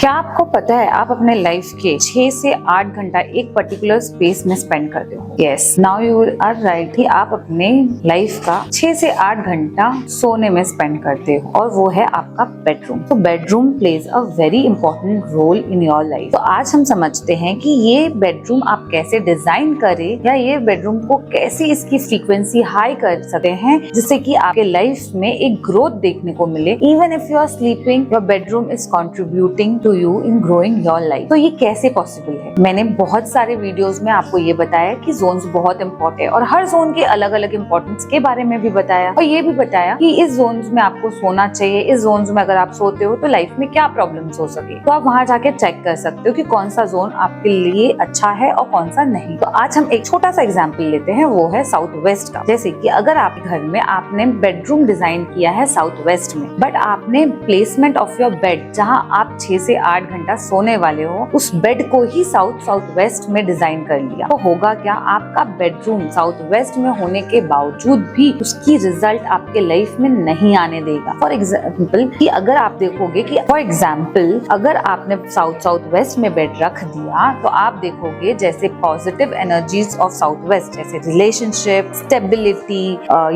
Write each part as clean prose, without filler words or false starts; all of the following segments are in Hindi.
क्या आपको पता है आप अपने लाइफ के 6 से 8 घंटा एक पर्टिकुलर स्पेस में स्पेंड करते हो? Yes, now you are right कि आप अपने लाइफ का 6 से 8 घंटा सोने में स्पेंड करते हो और वो है आपका बेडरूम। तो bedroom plays a very important role in your life. तो आज हम समझते हैं कि ये बेडरूम आप कैसे डिजाइन करें या ये बेडरूम को कैसे इसकी फ्रीक्वेंसी हाई कर सकते हैं जिससे कि आपके लाइफ में एक ग्रोथ देखने को मिले। Even if you are sleeping your bedroom is contributing to you in growing your life. तो ये कैसे पॉसिबल है? मैंने बहुत सारे वीडियोस में आपको ये बताया कि जोन्स बहुत इंपॉर्टेंट है और हर जोन के अलग अलग इंपॉर्टेंस के बारे में भी बताया और ये भी बताया कि इस जोन्स में आपको सोना चाहिए, इस जोन्स में अगर आप सोते हो तो लाइफ में क्या प्रॉब्लम्स हो सके। तो आप वहां जाके चेक कर सकते हो कि कौन सा जोन आपके लिए अच्छा है और कौन सा नहीं। तो आज हम एक छोटा सा एग्जाम्पल लेते हैं, वो है साउथ वेस्ट का। जैसे कि अगर आपके घर में आपने बेडरूम डिजाइन किया है साउथ वेस्ट में, बट आपने प्लेसमेंट ऑफ योर बेड जहां आप 6 से 8 घंटा सोने वाले हो उस बेड को ही साउथ वेस्ट में डिजाइन कर लिया, तो होगा क्या? आपका बेडरूम साउथ वेस्ट में होने के बावजूद भी उसकी रिजल्ट आपके लाइफ में नहीं आने देगा। फॉर एग्जाम्पल कि अगर आप देखोगे कि अगर आपने साउथ वेस्ट में बेड रख दिया तो आप देखोगे जैसे positive energies of south west जैसे रिलेशनशिप, स्टेबिलिटी,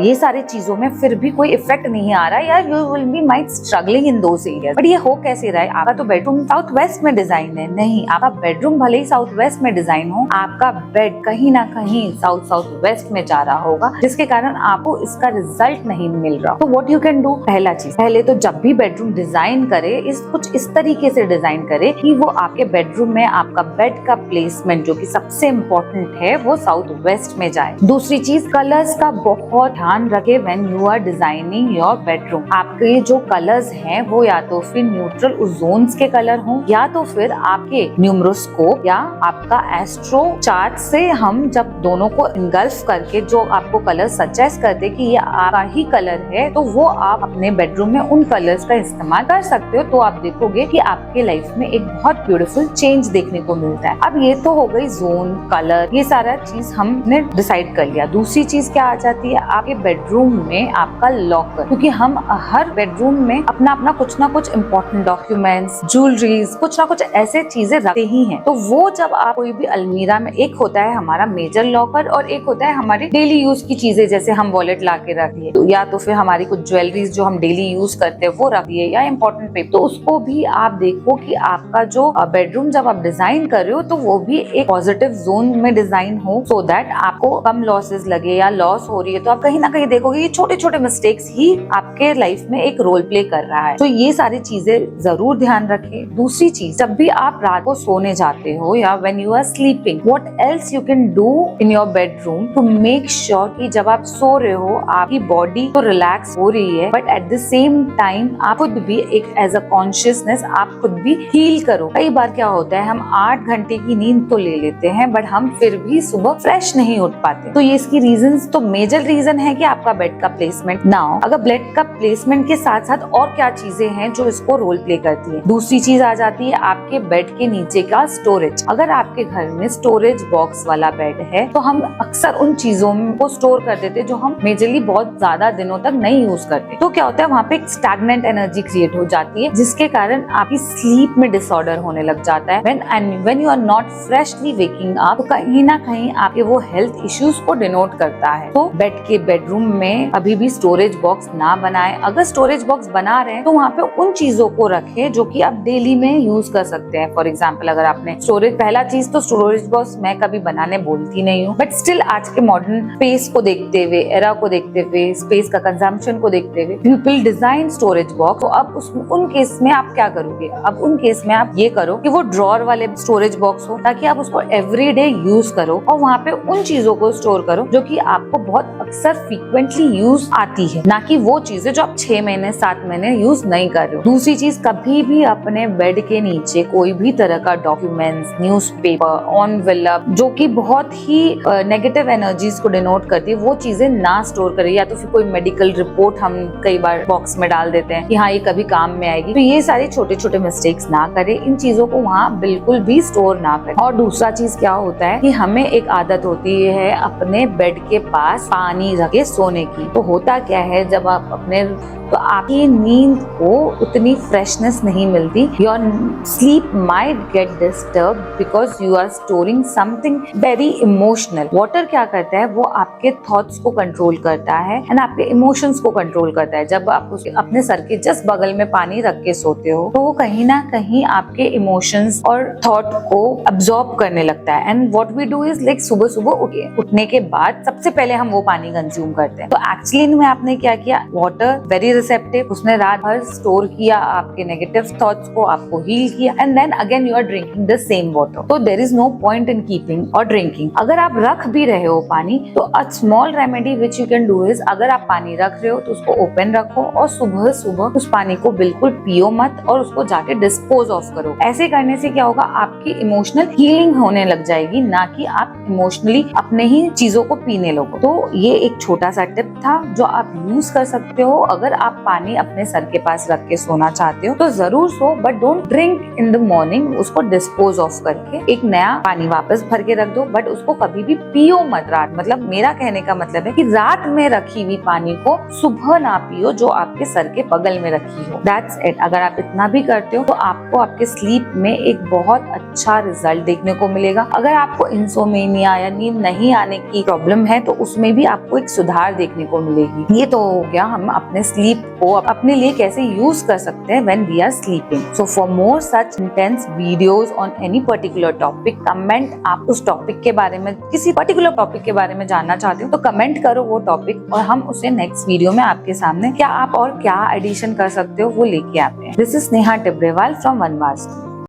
ये सारी चीजों में फिर भी कोई इफेक्ट नहीं आ रहा है या you will be might struggling in those areas. But ये हो कैसे रहा है? आपका तो बेडरूम साउथ वेस्ट में डिजाइन है। नहीं, आपका बेडरूम भले ही साउथ वेस्ट में डिजाइन हो, आपका बेड कहीं ना कहीं साउथ वेस्ट में जा रहा होगा जिसके कारण आपको इसका रिजल्ट नहीं मिल रहा। तो व्हाट यू कैन डू? पहला चीज, पहले तो जब भी बेडरूम डिजाइन करे कुछ इस तरीके से डिजाइन करे कि वो आपके बेडरूम में आपका बेड का प्लेसमेंट जो कि सबसे इम्पोर्टेंट है वो साउथ वेस्ट में जाए। दूसरी चीज, कलर्स का बहुत ध्यान रखे when you are designing your bedroom. आपके जो कलर्स हैं वो या तो फिर न्यूट्रल उस जोन्स के कलर हो या तो फिर आपके न्यूमरोस्कोप या आपका एस्ट्रो चार्ट से हम जब दोनों को इनगल्फ करके जो आपको कलर सजेस्ट करते कि ये आपका ही कलर है तो वो आप अपने बेडरूम में उन कलर्स का इस्तेमाल कर सकते हो। तो आप देखोगे कि आपके लाइफ में एक बहुत ब्यूटीफुल चेंज देखने को मिलता है। अब ये तो हो गई जोन, कलर, ये सारा चीज हमने डिसाइड कर लिया। दूसरी चीज क्या आ जाती है? आपके बेडरूम में आपका लॉकर, क्योंकि हम हर बेडरूम में अपना कुछ ना कुछ इम्पोर्टेंट डॉक्यूमेंट्स, ज्वेलरीज, कुछ ना कुछ ऐसे चीजें रखते ही हैं। तो वो जब आप कोई भी अलमीरा में, एक होता है हमारा मेजर लॉकर और एक होता है हमारी डेली यूज की चीजें जैसे हम वॉलेट ला के रख दिए या तो फिर हमारी कुछ ज्वेलरीज जो हम डेली यूज करते हैं वो रख दिए या इम्पोर्टेंट पेपर, तो उसको भी आप देखो कि आपका जो बेडरूम जब आप डिजाइन कर रहे हो तो वो भी एक पॉजिटिव जोन में डिजाइन हो सो दैट आपको कम लॉसेस लगे या लॉस हो रही है तो आप कहीं ना कहीं देखोगे ये छोटे छोटे मिस्टेक्स ही आपके लाइफ में एक रोल प्ले कर रहा है। तो ये सारी चीजें जरूर ध्यान रखें। दूसरी चीज, जब भी आप रात को सोने जाते हो या when you are sleeping, what else you can do in your bedroom to make sure कि जब आप सो रहे हो आपकी बॉडी तो रिलैक्स हो रही है but at the same time आप खुद भी एक एज अ कॉन्शियसनेस आप खुद भी हील करो। कई बार क्या होता है हम 8 घंटे की नींद तो ले लेते हैं बट हम फिर भी सुबह फ्रेश नहीं उठ पाते। तो ये इसकी रीजंस, तो मेजर रीजन है कि आपका बेड का प्लेसमेंट ना हो। अगर बेड का प्लेसमेंट के साथ साथ और क्या चीजें हैं जो इसको रोल प्ले करती है? दूसरी चीज आ जाती है आपके बेड के नीचे का स्टोरेज। अगर आपके घर में स्टोरेज बॉक्स वाला बेड है तो हम अक्सर उन चीजों को स्टोर कर देते जो हम मेजरली बहुत ज्यादा दिनों तक नहीं यूज करते। तो क्या होता है वहाँ पे एक स्टैग्नेंट एनर्जी क्रिएट हो जाती है जिसके कारण आपकी स्लीप में डिसऑर्डर होने लग जाता है। When you are not freshly waking up, तो कहीं ना कहीं आपके वो हेल्थ इश्यूज को डिनोट करता है। तो बेड के बेडरूम में अभी भी स्टोरेज बॉक्स ना बनाए। अगर स्टोरेज बॉक्स बना रहे हैं तो वहाँ पे उन चीजों को रखें जो कि आप डेली में यूज कर सकते हैं। फॉर एग्जाम्पल अगर आपने स्टोरेज, पहला चीज तो स्टोरेज बॉक्स मैं कभी बनाने बोलती नहीं हूँ बट स्टिल आज के मॉडर्न स्पेस को देखते हुए, एरा को देखते हुए, स्पेस का कंजम्पशन को देखते हुए पीपल डिजाइन स्टोरेज बॉक्स। तो अब उन केस में आप क्या करोगे? अब उन केस में आप ये करो कि वो ड्रॉर वाले स्टोरेज बॉक्स हो ताकि आप उसको एवरीडे यूज करो और वहाँ पे उन चीजों को स्टोर करो जो कि आपको बहुत अक्सर फ्रीक्वेंटली यूज आती है, ना कि वो चीजें जो आप 6 महीने 7 महीने यूज नहीं कर रहे हो। दूसरी चीज, कभी भी अपने बेड के नीचे कोई भी तरह का डॉक्यूमेंट्स, न्यूज़पेपर, एनवेलप जो कि बहुत ही नेगेटिव एनर्जीज को डिनोट करती है वो चीजें ना स्टोर करें। या तो फिर कोई मेडिकल रिपोर्ट हम कई बार बॉक्स में डाल देते हैं कि हाँ ये कभी काम में आएगी। तो ये सारे छोटे छोटे मिस्टेक्स ना करें, इन चीजों को वहाँ बिल्कुल भी स्टोर ना करें। और दूसरा चीज क्या होता है कि हमें एक आदत होती है अपने बेड के पास पानी रख के सोने की। तो होता क्या है जब आप अपने तो आपकी नींद को उतनी फ्रेशनेस नहीं मिलती। Your sleep might get disturb because you are storing something very emotional. Water क्या करता है, वो आपके थॉट्स को कंट्रोल करता है एंड आपके इमोशंस को कंट्रोल करता है। जब आप अपने सर के जस्ट बगल में पानी रख के सोते हो तो वो कहीं ना कहीं आपके इमोशंस और थॉट को अब्सॉर्ब करने लगता है। And what we do is like सुबह सुबह उठने के बाद सबसे पहले हम वो पानी कंज्यूम करते हैं। तो एक्चुअली इनमें आपने क्या किया, वाटर वेरी रिसेप्टिव, उसने रात भर स्टोर किया आपके नेगेटिव थॉट्स को, आपको हील किया and then again you are drinking the same water. तो there is no point in keeping or drinking. अगर आप रख भी रहे हो पानी तो a small remedy which you can do is, अगर आप पानी रख रहे हो तो उसको ओपन रखो और सुबह सुबह उस पानी को बिल्कुल पियो मत और उसको जाके डिस्पोज ऑफ करो। ऐसे करने से क्या होगा, आपकी इमोशनल हीलिंग होने लग जाएगी, ना कि आप इमोशनली अपने ही चीजों को पीने लगो। तो ये एक छोटा सा टिप था जो आप यूज कर सकते हो। अगर आप पानी अपने सर के पास रख के सोना चाहते हो तो जरूर so, but don't drink in the morning. उसको डिस्पोज ऑफ करके एक नया पानी वापस भर के रख दो, बट उसको कभी भी पियो मत रात। मतलब मेरा कहने का मतलब है कि रात में रखी हुई पानी को सुबह ना पियो जो आपके सर के बगल में रखी हो। That's it. अगर आप इतना भी करते हो तो आपको आपके स्लीप में एक बहुत अच्छा रिजल्ट देखने को मिलेगा। अगर आपको इंसोमेनिया या नींद नहीं आने की प्रॉब्लम है तो उसमें भी आपको एक सुधार देखने को मिलेगी। ये तो हो गया हम अपने स्लीप को अपने लिए कैसे यूज कर सकते हैं when we are sleeping. So for more such intense videos on any particular topic, comment. आप उस टॉपिक के बारे में, किसी पर्टिकुलर टॉपिक के बारे में जानना चाहते हो तो कमेंट करो वो टॉपिक और हम उसे नेक्स्ट वीडियो में आपके सामने क्या आप और क्या एडिशन कर सकते हो वो लेके आते हैं। This is Sneha Tibrewal from वनवास्तु।